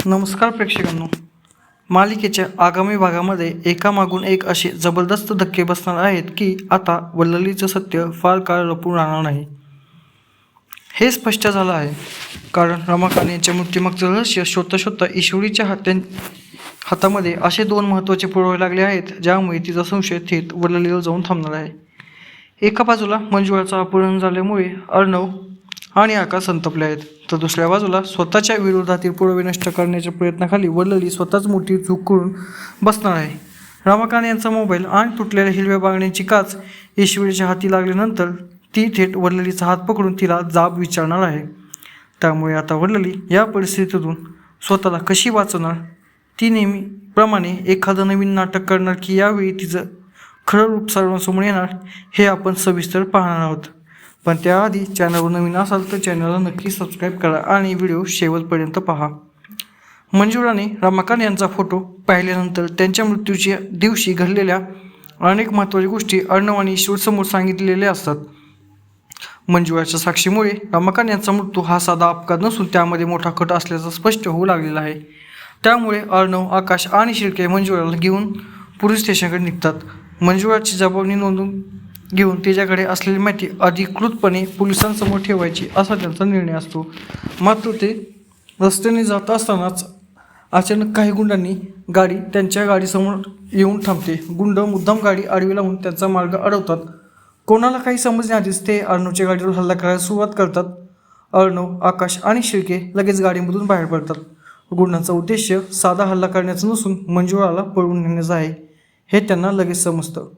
नमस्कार प्रेक्षकांनो. मालिकेच्या आगामी भागामध्ये एकामागून एक असे जबरदस्त धक्के बसणार आहेत की आता वल्ललीचं सत्य फार काळ लपून राहणार नाही हे स्पष्ट झालं आहे. कारण रमाकांत यांच्या मृत्यूमागचं रहस्य शोधता शोधता ईश्वरीच्या हातामध्ये असे दोन महत्त्वाचे पुरावे लागले आहेत ज्यामुळे तिचा संशय थेट वल्ललीवर जाऊन थांबणार आहे. एका बाजूला मंजुळाचं अपहरण झाल्यामुळे अर्णव आणि आकाश संतपले आहेत, तर दुसऱ्या बाजूला स्वतःच्या विरोधातील पुरावे नष्ट करण्याच्या प्रयत्नाखाली वल्लली स्वतःच मोठी चूक करून बसणार आहे. रमाकांत यांचा मोबाईल आणि तुटलेल्या हिरव्या बांगड्यांची काच ईश्वरीच्या हाती लागल्यानंतर ती थेट वल्ललीचा हात पकडून तिला जाब विचारणार आहे. त्यामुळे आता वल्लली या परिस्थितीतून स्वतःला कशी वाचवणार, ती नेहमीप्रमाणे एखादं नवीन नाटक करणार की यावेळी तिचं खरं रूप सर्वांसमोर येणार हे आपण सविस्तर पाहणार आहोत. पण त्याआधी चॅनलवर नवीन असाल तर चॅनलला नक्की सबस्क्राईब करा आणि व्हिडिओ शेवटपर्यंत पहा. मंजुळाने रमाकांत यांचा फोटो पाहिल्यानंतर त्यांच्या मृत्यूच्या दिवशी घडलेल्या अनेक महत्त्वाच्या गोष्टी अर्णव आणि ईश्वरसमोर सांगितलेल्या असतात. मंजुळाच्या साक्षीमुळे रमाकांत यांचा मृत्यू हा साधा अपघात नसून त्यामध्ये मोठा कट असल्याचं स्पष्ट होऊ लागलेला आहे. त्यामुळे अर्णव, आकाश आणि शिर्के मंजुळाला घेऊन पोलीस स्टेशनकडे निघतात. मंजुळाची जबाबदारी नोंदवून घेऊन तिच्याकडे असलेली माहिती अधिकृतपणे पोलिसांसमोर ठेवायची असा त्यांचा निर्णय असतो. मात्र ते रस्त्याने जात असतानाच अचानक काही गुंडांनी गाडी त्यांच्या गाडीसमोर येऊन थांबते. गुंड मुद्दाम गाडी आडवी लावून त्यांचा मार्ग अडवतात. कोणाला काही समजण्याआधीच ते अर्णवच्या गाडीवर हल्ला करायला सुरुवात करतात. अर्णव, आकाश आणि शिर्के लगेच गाडीमधून बाहेर पडतात. गुंडांचा उद्देश साधा हल्ला करण्याचा नसून मंजुळाला पळवून नेण्याचा आहे हे त्यांना लगेच समजतं.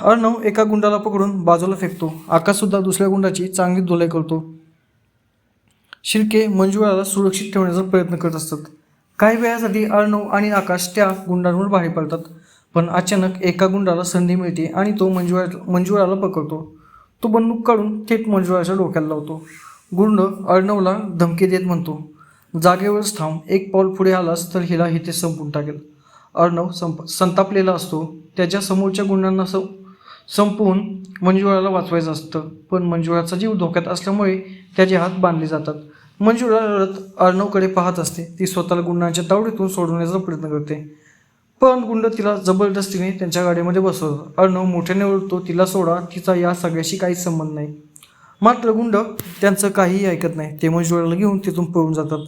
अर्णव एका गुंडाला पकडून बाजूला फेकतो. आकाशसुद्धा दुसऱ्या गुंडाची चांगली धुलाई करतो. शिर्के मंजुळाला सुरक्षित ठेवण्याचा प्रयत्न करत असतात. काही वेळासाठी अर्णव आणि आकाश त्या गुंडांवर बाहेर पडतात. पण अचानक एका गुंडाला संधी मिळते आणि तो मंजुळाला पकडतो. तो बंदूक काढून थेट मंजुळाच्या डोक्याला लावतो. गुंड अर्णवला धमकी देत म्हणतो, जागेवरच थांब, एक पाऊल पुढे आलास तर हिला इथे संपून टाकेल. अर्णव संतापलेला असतो. त्याच्या समोरच्या गुंडांना संपवून मंजुळाला वाचवायचं असतं. पण मंजुळाचा जीव धोक्यात असल्यामुळे त्याचे हात बांधले जातात. मंजुळा रडत अर्णवकडे पाहत असते. ती स्वतःला गुंडांच्या तावडीतून सोडवण्याचा प्रयत्न करते, पण गुंड तिला जबरदस्तीने त्यांच्या गाडीमध्ये बसवतात. अर्णव मोठ्याने ओरडतो, तिला सोडा, तिचा या सगळ्याशी काहीच संबंध नाही. मात्र गुंड त्यांचं काहीही ऐकत नाही. ते मंजुळाला घेऊन तिथून पळून जातात.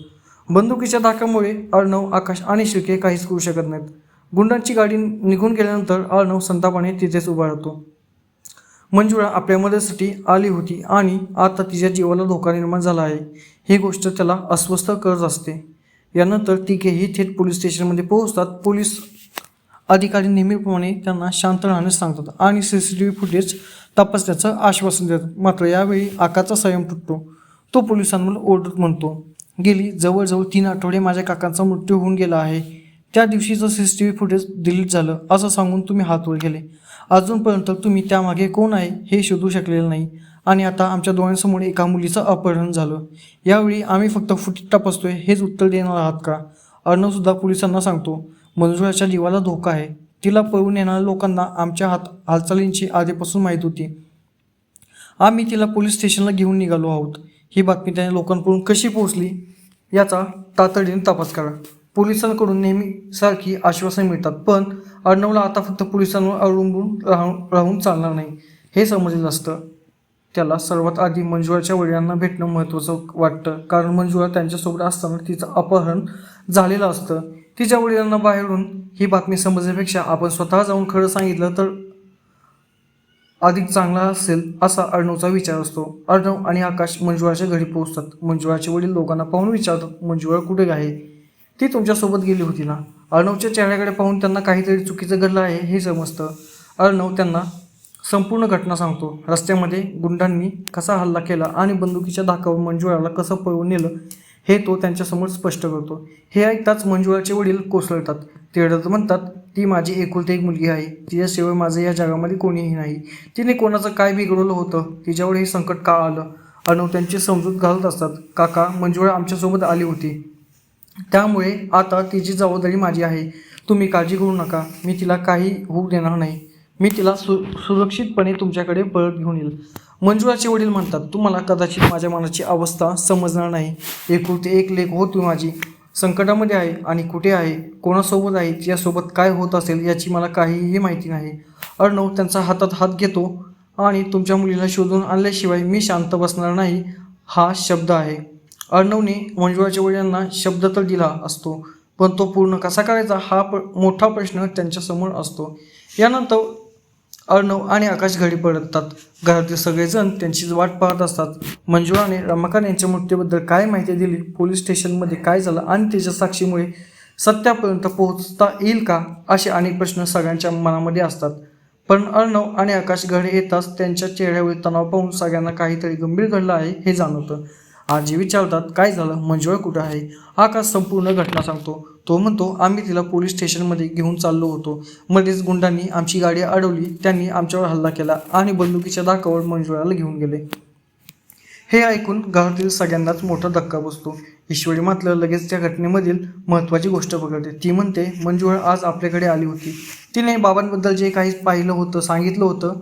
बंदुकीच्या धाकामुळे अर्णव, आकाश आणि शिर्के काहीच करू शकत नाहीत. गुंडांची गाडी निघून गेल्यानंतर अर्णव संतापाने तिथेच उभा राहतो. मंजुळा आपल्या मदतीसाठी आली होती आणि आता तिच्या जीवाला धोका निर्माण झाला आहे ही गोष्ट त्याला अस्वस्थ करत असते. यानंतर तिघेही थेट पोलीस स्टेशनमध्ये पोहोचतात. पोलीस अधिकारी नेहमीप्रमाणे त्यांना शांत राहण्यास सांगतात आणि CCTV फुटेज तपासण्याचं आश्वासन देतात. मात्र यावेळी आकाशचा संयम तुटतो. तो पोलिसांवर ओरडत म्हणतो, गेली जवळजवळ 3 आठवडे माझ्या काकांचा मृत्यू होऊन गेला आहे. त्या दिवशीचं CCTV फुटेज डिलीट झालं असं सांगून तुम्ही हात वर केले. अजूनपर्यंत तुम्ही त्यामागे कोण आहे हे शोधू शकलेलं नाही आणि आता आमच्या डोळ्यांसमोर एका मुलीचं अपहरण झालं. यावेळी आम्ही फक्त फुटेज तपासतोय हेच उत्तर देणार आहात का? अर्णवसुद्धा पोलिसांना सांगतो, मंजुळाच्या जीवाला धोका आहे. तिला पळवून येणाऱ्या लोकांना आमच्या हालचालींची आधीपासून माहीत होती. आम्ही तिला पोलीस स्टेशनला घेऊन निघालो आहोत. ही बातमी त्या लोकांकडून कशी पोहोचली याचा तातडीने तपास करा. पोलिसांकडून नेहमीसारखी आश्वासन मिळतात, पण अर्णवला आता फक्त पोलिसांवर अवलंबून राहून चालणार नाही हे समजलेलं असतं. त्याला सर्वात आधी मंजुळाच्या वडिलांना भेटणं महत्त्वाचं वाटतं, कारण मंजुळा त्यांच्यासोबत असताना तिचं अपहरण झालेलं असतं. तिच्या वडिलांना बाहेरून ही बातमी समजण्यापेक्षा आपण स्वतः जाऊन खरं सांगितलं तर अधिक चांगला असेल असा अर्णवचा विचार असतो. अर्णव आणि आकाश मंजुळाच्या घरी पोहोचतात. मंजुळाचे वडील लोकांना पाहून विचारतात, मंजुळा कुठे आहे? ती तुमच्यासोबत गेली होती ना? अर्णवच्या चेहऱ्याकडे पाहून त्यांना काहीतरी चुकीचं घडलं आहे हे समजतं. अर्णव त्यांना संपूर्ण घटना सांगतो. रस्त्यामध्ये गुंडांनी कसा हल्ला केला आणि बंदुकीच्या धाकावर मंजुळाला कसं पळवून नेलं हे तो त्यांच्यासमोर स्पष्ट करतो. हे ऐकताच मंजुळाचे वडील कोसळतात. ते रडत म्हणतात, ती माझी एकुलती एक मुलगी आहे. तिच्याशिवाय माझं या जगामध्ये कोणीही नाही. तिने कोणाचं काय बिघडवलं होतं? तिच्यावर हे संकट का आलं? अर्णव त्यांची समजूत घालत असतात. काका, मंजुळा आमच्यासोबत आली होती, त्यामुळे आता तिची जबाबदारी माझी आहे. तुम्ही काळजी करू नका. मी तिला काही होऊ देणार नाही. मी तिला सुरक्षितपणे तुमच्याकडे परत घेऊन येईल. मंजुळाचे वडील म्हणतात, तुम्हाला कदाचित माझ्या मनाची अवस्था समजणार नाही. एकुलती एक लेक हो तू माझी. संकटामध्ये आहे आणि कुठे आहे, कोणासोबत आहे, तिच्यासोबत काय होत असेल याची मला काहीही माहिती नाही. अर्णव त्यांचा हातात हात घेतो आणि तुमच्या मुलीला शोधून आणल्याशिवाय मी शांत बसणार नाही हा शब्द आहे. अर्णवने मंजुळाच्या वडिलांना शब्द तर दिला असतो, पण तो पूर्ण कसा करायचा हा मोठा प्रश्न त्यांच्यासमोर असतो. यानंतर अर्णव आणि आकाश घरी परततात. घरातील सगळेजण त्यांचीच वाट पाहत असतात. मंजुळाने रमाकांत यांच्या मृत्यूबद्दल काय माहिती दिली, पोलीस स्टेशनमध्ये काय झालं आणि त्याच्या साक्षीमुळे सत्यापर्यंत पोहोचता येईल का, असे अनेक प्रश्न सगळ्यांच्या मनामध्ये असतात. पण अर्णव आणि आकाश घरी येताच त्यांच्या चेहऱ्यावरील तणाव पाहून सगळ्यांना काहीतरी गंभीर घडलं आहे हे जाणवतं. आजी विचारतात काय झालं, मंजुळा कुठं आहे. आकाश संपूर्ण घटना सांगतो. तो म्हणतो आम्ही तिला पोलीस स्टेशनमध्ये घेऊन चाललो होतो. मध्येच गुंडांनी आमची गाडी अडवली. त्यांनी आमच्यावर हल्ला केला आणि बंदुकीच्या धाकावर मंजुळाला घेऊन गेले. हे ऐकून घरातील सगळ्यांनाच मोठा धक्का बसतो. ईश्वरी मात्र लगेच त्या घटनेमधील महत्त्वाची गोष्ट पकडते. ती म्हणते मंजुळा आज आपल्याकडे आली होती. तिने बाबांबद्दल जे काही पाहिलं होतं, सांगितलं होतं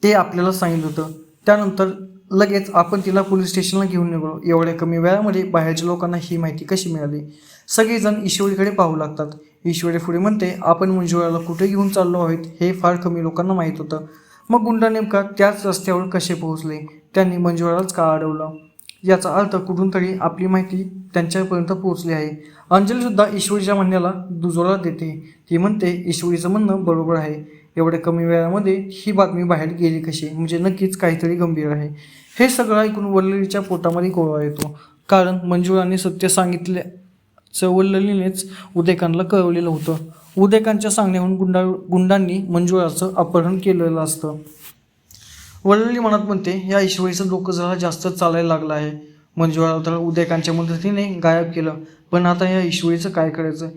ते आपल्याला सांगितलं होतं. त्यानंतर लगेच आपण तिला पोलीस स्टेशनला घेऊन निघालो. एवढ्या कमी वेळामध्ये बाहेरच्या लोकांना ही माहिती कशी मिळाली. सगळेजण ईश्वरीकडे पाहू लागतात. ईश्वरी पुढे म्हणते आपण मंजुळाला कुठे घेऊन चाललो आहोत हे फार कमी लोकांना माहीत होतं. मग गुंडा नेमका त्याच रस्त्यावर कसे पोहोचले, त्यांनी मंजुळालाच का अडवलं, याचा अर्थ कुठून तरी आपली माहिती त्यांच्यापर्यंत पोहोचली आहे. अंजलीसुद्धा ईश्वरीच्या म्हणण्याला दुजोरा देते. ती म्हणते ईश्वरीचं म्हणणं बरोबर आहे. एवढ्या कमी वेळामध्ये ही बातमी बाहेर गेली कशी, म्हणजे नक्कीच काहीतरी गंभीर आहे. हे सगळं ऐकून वल्ललीच्या पोटामध्ये गोळा येतो. कारण मंजुळाने सत्य सांगितल्याचं वल्ललीनेच उदयकांतला कळवलेलं होतं. उदयकांतच्या सांगण्याहून गुंडांनी मंजुळाचं अपहरण केलेलं असतं. वल्लली मनात म्हणते या ईश्वरीचं डोकं जरा जास्त चालायला लागलं आहे. मंजुळाला तर उदयकांतच्या मदतीने गायब केलं, पण आता या ईश्वरीचं काय करायचं.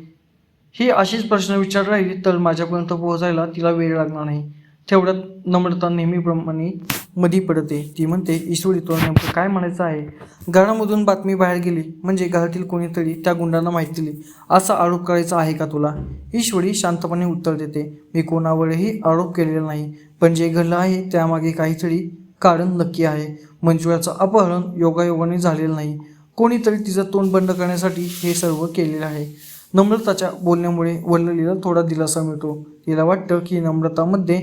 ही अशीच प्रश्न विचार राहिली तर माझ्यापर्यंत पोहोचायला तिला वेळ लागणार नाही. तेवढ्यात नम्रता नेहमीप्रमाणे मधी पडते. ती म्हणते ईश्वरी तुला नेमकं काय म्हणायचं आहे. घरामधून बातमी बाहेर गेली म्हणजे घरातील कोणीतरी त्या गुंडांना माहिती दिली असा आरोप करायचा आहे का तुला. ईश्वरी शांतपणे उत्तर देते मी कोणावरही आरोप केलेला नाही, पण जे घडलं आहे त्यामागे काहीतरी कारण नक्की आहे. मंजुळाचं अपहरण योगायोगाने झालेलं नाही. कोणीतरी तिचं तोंड बंद करण्यासाठी हे सर्व केलेलं आहे. नम्रताच्या बोलण्यामुळे वल्ललीला थोडा दिलासा मिळतो. तिला वाटतं की नम्रतामध्ये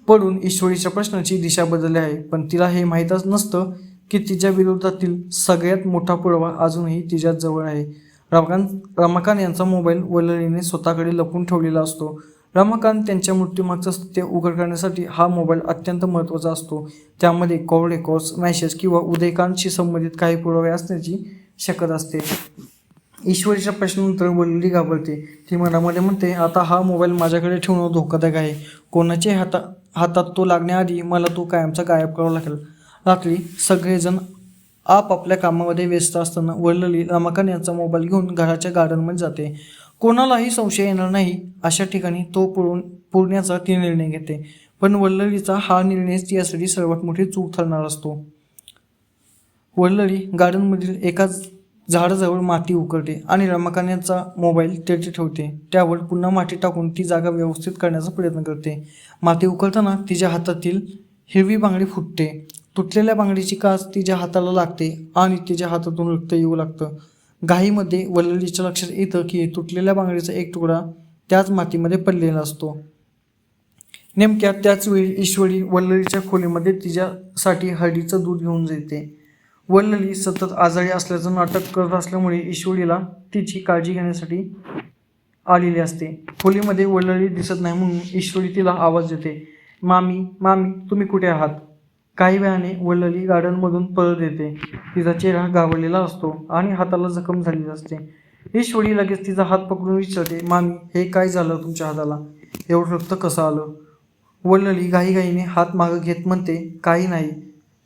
पडून ईश्वरीच्या प्रश्नाची दिशा बदलली आहे, पण तिला हे माहीतच नसतं की तिच्या विरोधातील सगळ्यात मोठा पुरावा अजूनही तिच्या जवळ आहे. रमाकांत यांचा मोबाईल वल्ललीने स्वतःकडे लपवून ठेवलेला असतो. रमाकांत त्यांच्या मृत्यूमागचं सत्य उघड करण्यासाठी हा मोबाईल अत्यंत महत्त्वाचा असतो. त्यामध्ये कॉल रेकॉर्ड्स, मॅसेज किंवा उदयकांतशी संबंधित काही पुरावे असण्याची शक्यता असते. ईश्वरीच्या प्रश्नानंतर वल्लली घाबरते. ती मनामध्ये म्हणते आता हा मोबाईल माझ्याकडे ठेवणं धोकादायक आहे. कोणाच्या हातात तो लागण्याआधी मला तो कायमचा गायब करावा लागेल. रात्री सगळेजण आपापल्या कामामध्ये व्यस्त असताना वल्लली रमाकांत यांचा मोबाईल घेऊन घराच्या गार्डनमध्ये जाते. कोणालाही संशय येणार नाही अशा ठिकाणी तो पुरण्याचा ती निर्णय घेते. पण वल्ललीचा हा निर्णयच तिच्यासाठी सर्वात मोठी चूक ठरणार असतो. वल्लली गार्डनमधील एका झाडाजवळ माती उकळते आणि रमाकांत यांचा मोबाईल तेथे ठेवते. त्यावर पुन्हा माती टाकून ती जागा व्यवस्थित करण्याचा प्रयत्न करते. माती उकळताना तिच्या हातातील हिरवी बांगडी फुटते. तुटलेल्या बांगडीची काच तिच्या हाताला लागते आणि तिच्या हातातून रक्त येऊ लागतं. घाईमध्ये वल्ललीच्या लक्षात येतं की तुटलेल्या बांगडीचा एक तुकडा त्याच मातीमध्ये पडलेला असतो. नेमक्या त्याच वेळी ईश्वरी वल्ललीच्या खोलीमध्ये तिच्यासाठी हळदीचं दूध घेऊन येते. वल्लली सतत आजारी असल्याचं नाटक करत असल्यामुळे ईश्वरीला तिची काळजी घेण्यासाठी आलेली असते. खोलीमध्ये वल्लली दिसत नाही म्हणून ईश्वरी तिला आवाज देते मामी मामी तुम्ही कुठे आहात. काही वेळाने वल्लली गार्डनमधून परत येते. तिचा चेहरा घाबरलेला असतो आणि हाताला जखम झालेली असते. ईश्वरी लगेच तिचा हात पकडून विचारते मामी हे काय झालं तुमच्या हाताला, एवढं रक्त कसं आलं. वल्लली घाईघाईने हात मागं घेत म्हणते काही नाही,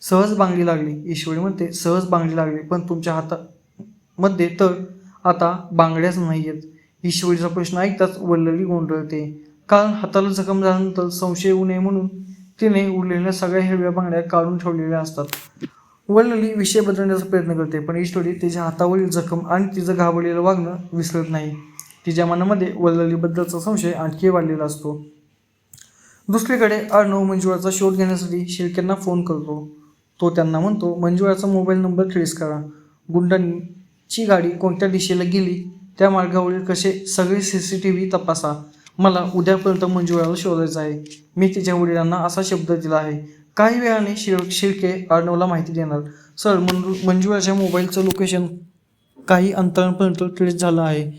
सहज बांगडी लागली. ईश्वरी म्हणते सहज बांगडी लागली पण तुमच्या हातामध्ये तर आता बांगड्याच नाही आहेत. ईश्वरीचा प्रश्न ऐकताच वल्लली गोंधळते. कारण हाताला जखम झाल्यानंतर संशय येऊ नये म्हणून तिने उरलेल्या सगळ्या हिरव्या बांगड्या काढून ठेवलेल्या असतात. वल्लली विषय बदलण्याचा प्रयत्न करते पण ईश्वरी तिच्या हातावरील जखम आणि तिचं घाबरलेलं वागणं विसरत नाही. तिच्या मनामध्ये वल्ललीबद्दलचा संशय आणखी वाढलेला असतो. दुसरीकडे अर्णव मंजुळाचा शोध घेण्यासाठी शिर्क्यांना फोन करतो. तो त्यांना म्हणतो मंजुळाचा मोबाईल नंबर ट्रेस करा. गुंडांची गाडी कोणत्या दिशेला गेली, त्या मार्गावरील कसे सगळे CCTV तपासा. मला उद्यापर्यंत मंजुळाला शोधायचं आहे. मी तिच्या वडिलांना असा शब्द दिला आहे. काही वेळाने शिर्के अर्णवला माहिती देणार. सर, मंजुळाच्या मोबाईलचं लोकेशन काही अंतरापर्यंत ट्रेस झालं आहे,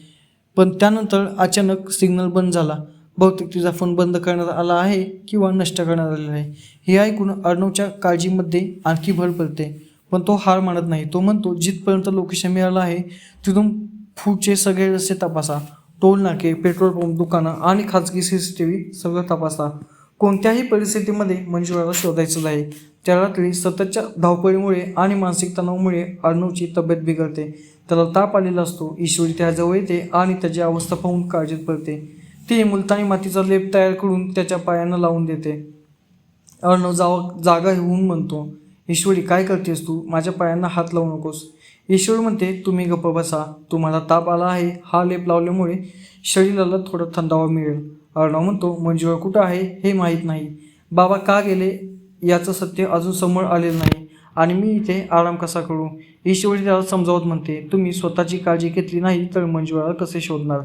पण त्यानंतर अचानक सिग्नल बंद झाला. बहुतेक तिचा फोन बंद करण्यात आला आहे किंवा नष्ट करण्यात आलेला आहे. हे ऐकून अर्णवच्या काळजीमध्ये आणखी भर पडते, पण तो हार मानत नाही. तो म्हणतो, जिथपर्यंत लोकेशन मिळालं आहे तिथून पुढचे सगळे रस्ते तपासा. टोल नाके, पेट्रोल पंप, दुकानं आणि खाजगी CCTV सगळं तपासा. कोणत्याही परिस्थितीमध्ये मंजुळाला शोधायचं आहे. त्या रात्री सततच्या धावपळीमुळे आणि मानसिक तणावामुळे अर्णवची तब्येत बिघडते. त्याला ताप आलेला असतो. ईश्वरी त्याजवळ येते आणि त्याची अवस्था पाहून काळजीत पडते. ती मुलतानी मातीचा लेप तयार करून त्याच्या पायांना लावून देते. अर्णव जागा होऊन म्हणतो, ईश्वरी, काय करतेस तू? माझ्या पायांना हात लावू नकोस. ईश्वरी म्हणते, तुम्ही गप्प बसा. तुम्हाला ताप आला आहे. हा लेप लावल्यामुळे शरीराला थोडा थंडावा मिळेल. अर्णव म्हणतो, मंजुळा कुठं आहे हे माहीत नाही. बाबा का गेले याचं सत्य अजून समोर आलेलं नाही आणि मी इथे आराम कसा करू? ईश्वरी त्याला समजावत म्हणते, तुम्ही स्वतःची काळजी घेतली नाही तर मंजुळाला कसे शोधणार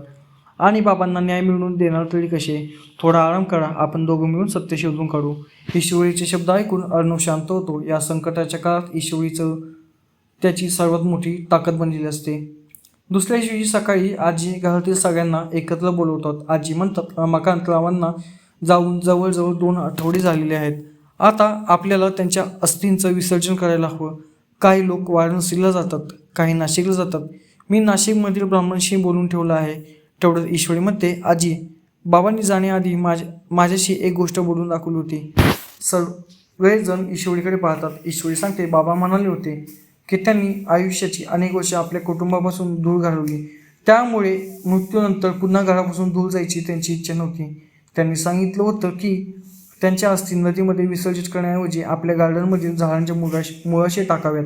आणि बाबांना न्याय मिळवून देणार तरी कसे? थोडा आराम करा. आपण दोघं मिळून सत्य शोधून काढू. ईश्वरीचे शब्द ऐकून अर्णव शांत होतो. या संकटाच्या काळात ईश्वरीचं त्याची सर्वात मोठी ताकद बनलेली असते. दुसऱ्या दिवशी सकाळी आजी घरातील सगळ्यांना एकत्र बोलवतात. आजी म्हणतात, रमाकांतरावांना जाऊन जवळजवळ 2 आठवडे झालेले आहेत. आता आपल्याला त्यांच्या अस्थींचं विसर्जन करायला हवं. काही लोक वाराणसीला जातात, काही नाशिकला जातात. मी नाशिकमधील ब्राह्मणशी बोलून ठेवलं आहे. तेवढं ईश्वरी म्हणते, आजी, बाबांनी जाण्याआधी माझ्याशी एक गोष्ट बोलून दाखवली होती. सर्वजण ईश्वरीकडे पाहतात. ईश्वरी सांगते, बाबा म्हणाले होते की त्यांनी आयुष्याची अनेक वर्षे आपल्या कुटुंबापासून दूर घालवली. त्यामुळे मृत्यूनंतर पुन्हा घरापासून दूर जायची त्यांची इच्छा नव्हती. त्यांनी सांगितलं होतं की त्यांच्या अस्थी नदीमध्ये विसर्जित करण्याऐवजी आपल्या गार्डनमधील झाडांच्या मुळाशी टाकाव्यात.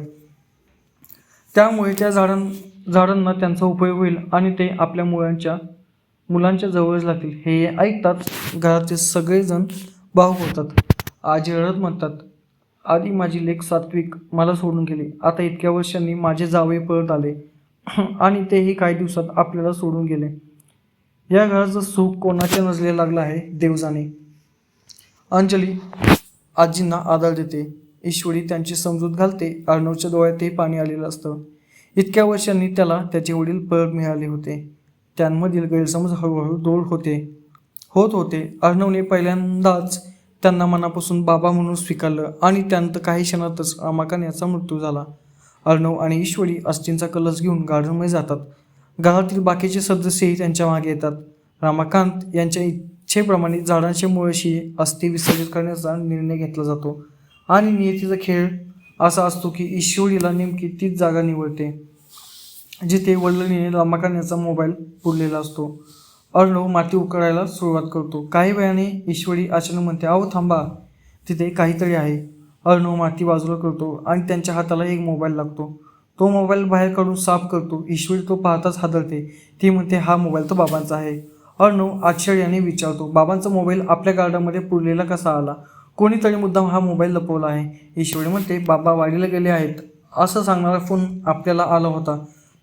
त्यामुळे त्या झाडांना त्यांचा उपयोग होईल आणि ते आपल्या मुलांच्या जवळच लागतील. हे ऐकताच घरातील सगळेजण भावुक होतात. आजी रडत म्हणतात, आधी माझी लेक सात्विक मला सोडून गेली. आता इतक्या वर्षांनी माझे जावई परत आले आणि तेही काही दिवसात आपल्याला सोडून गेले. या घराचं सुख कोणाच्या नजरेला लागलं आहे देव जाणे. अंजली आजींना आधार देते. ईश्वरी त्यांची समजूत घालते. अर्णवच्या डोळ्यातही पाणी आलेलं असतं. इतक्या वर्षांनी त्याला त्याचे वडील परत मिळाले होते. त्यांमधील गैरसमज हळूहळू दूर होत होते. अर्णवने पहिल्यांदाच त्यांना मनापासून बाबा म्हणून स्वीकारलं आणि त्यानंतर काही क्षणातच रमाकांत याचा मृत्यू झाला. अर्णव आणि ईश्वरी अस्थींचा कलश घेऊन गार्डनमध्ये जातात. घरातील बाकीचे सदस्यही त्यांच्या मागे येतात. रमाकांत यांच्या इच्छेप्रमाणे झाडांच्या मुळाशी अस्थी विसर्जित करण्याचा निर्णय घेतला जातो आणि नियतीचा खेळ असा असतो की ईश्वरीला नेमकी तीच जागा निवडते जिथे वडिलांनी रमाकांत यांचा मोबाईल पुरलेला असतो. अर्णव माती उकळायला सुरुवात करतो. काही वेळाने ईश्वरी अचानक म्हणते, अहो थांबा, तिथे काहीतरी आहे. अर्णव माती बाजूला करतो आणि त्यांच्या हाताला एक मोबाईल लागतो. तो मोबाईल बाहेर काढून साफ करतो. ईश्वरी तो पाहताच हादरते. ती म्हणते, हा मोबाईल तर बाबांचा आहे. अर्णव आश्चर्याने विचारतो, बाबांचा मोबाईल आपल्या गार्डनमध्ये पुरलेला कसा आला? कोणीतरी मुद्दाम हा मोबाईल लपवला आहे. ईश्वरी म्हणते, बाबा वाडीला गेले आहेत असं सांगणारा फोन आपल्याला आला होता,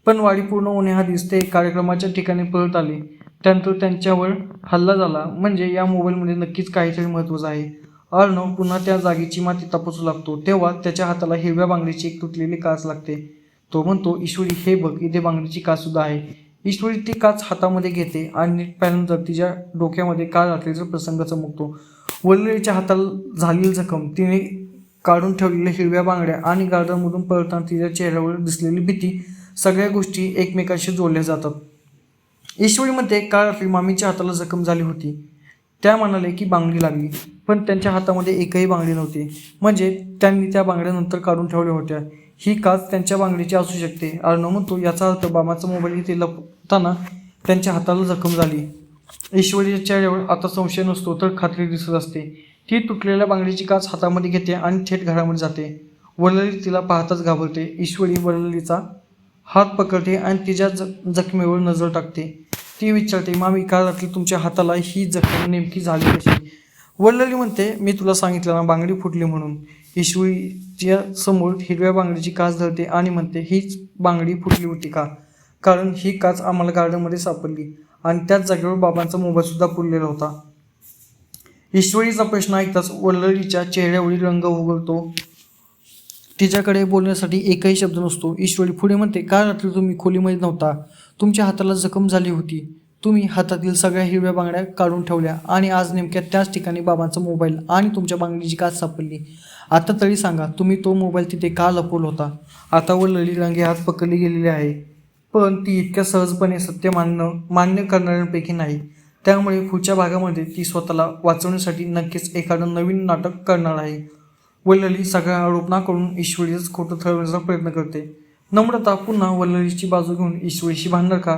पण वाडी पूर्ण होण्याआधीच ते कार्यक्रमाच्या ठिकाणी परत आले. त्यानंतर त्यांच्यावर हल्ला झाला. म्हणजे या मोबाईलमध्ये नक्कीच काहीतरी महत्त्वाचं आहे. अर्णव पुन्हा त्या जागेची माती तपासू लागतो. तेव्हा त्याच्या हाताला हिरव्या बांगडीची एक तुटलेली काच लागते. तो म्हणतो, ईश्वरी हे बघ, इथे बांगडीची काच सुद्धा आहे. ईश्वरी ती काच हातामध्ये घेते आणि नीट पाहिल्यानंतर तिच्या डोक्यामध्ये काल रात्रीचा प्रसंग चमकतो. वडिलांच्या हाताला झालेली जखम, तिने काढून ठेवलेल्या हिरव्या बांगड्या आणि गार्डनमधून पळताना तिच्या चेहऱ्यावर दिसलेली भीती, सगळ्या गोष्टी एकमेकांशी जोडल्या जातात. ईश्वरीमध्ये काल रात्री मामीच्या हाताला जखम झाली होती. त्या म्हणाले की बांगडी लागली, पण त्यांच्या हातामध्ये एकही बांगडी नव्हती. म्हणजे त्यांनी त्या बांगड्या नंतर काढून ठेवल्या होत्या. ही काच त्यांच्या बांगडीची असू शकते. अर्णव म्हणतो, याचा अर्थ बाबांचा मोबाईल इथे लपताना त्यांच्या हाताला जखम झाली. ईश्वरीच्या चेहऱ्यावर आता संशय नसतो तर खात्री दिसत असते. ती तुटलेल्या बांगडीची काच हातामध्ये घेते आणि थेट घरामध्ये जाते. वल्लली तिला पाहताच घाबरते. ईश्वरी वल्ललीचा हात पकडते आणि तिच्या जखमेवर नजर टाकते. ती विचारते, मामी, काल रात्री तुमच्या हाताला ही जखम नेमकी झाली कशी? वल्लली म्हणते, मी तुला सांगितलं ना, बांगडी फुटली म्हणून. ईश्वरीच्या समोर हिरव्या बांगडीची काच धरते आणि म्हणते, हीच बांगडी फुटली होती का? कारण ही काच आम्हाला गार्डनमध्ये सापडली आणि त्याच जागेवर बाबांचा मोबाईल सुद्धा पुरलेला होता. ईश्वरीचा प्रश्न ऐकताच वल्लरीच्या चेहऱ्यावरील रंग उघडतो. तिच्याकडे बोलण्यासाठी एकही शब्द नसतो. ईश्वरी पुढे म्हणते, काल रात्री तुम्ही खोलीमध्ये नव्हता. तुमच्या हाताला जखम झाली होती. तुम्ही हातातील सगळ्या हिरव्या बांगड्या काढून ठेवल्या आणि आज नेमक्या त्याच ठिकाणी बाबांचा मोबाईल आणि तुमच्या बांगडीची काच सापडली. आता तरी सांगा, तुम्ही तो मोबाईल तिथे का लपवला होता? आता वल्लरी रंगे हात पकडली गेलेली आहे, पण ती इतक्या सहजपणे सत्य मान्य करणाऱ्यांपैकी नाही. त्यामुळे पुढच्या भागामध्ये ती स्वतःला वाचवण्यासाठी नक्कीच एखादं नवीन नाटक करणार आहे. वल्लरी सगळ्या आरोपणाकडून ईश्वरीच खोटं ठरवण्याचा प्रयत्न करते. नम्रता पुन्हा वल्लरीची बाजू घेऊन ईश्वरीशी भांडणार का?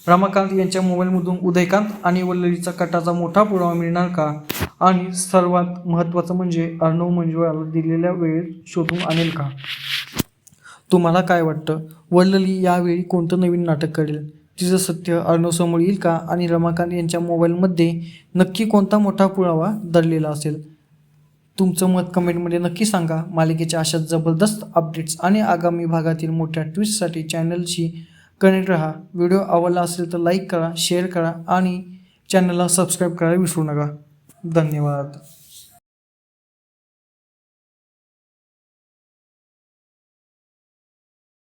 रमाकांत यांच्या मोबाईलमधून उदयकांत आणि वल्लरीचा कटाचा मोठा पुरावा मिळणार का? आणि सर्वात महत्त्वाचं म्हणजे अर्णव मंजुळाला दिलेल्या वेळेत शोधून आणेल का? तुम्हाला काय वाटतं? वल्लरी यावेळी कोणतं नवीन नाटक करेल? तिचं सत्य अर्णव समोर येईल का? आणि रमाकांत यांच्या मोबाईलमध्ये नक्की कोणता मोठा पुरावा दडलेला असेल? तुमचं मत कमेंटमध्ये नक्की सांगा. मालिकेच्या अशाच जबरदस्त अपडेट्स आणि आगामी भागातील मोठ्या ट्विस्टसाठी चॅनलशी कनेक्ट राहा. व्हिडिओ आवडला असेल तर लाईक करा, शेअर करा आणि चॅनलला सबस्क्राईब करायला विसरू नका. धन्यवाद.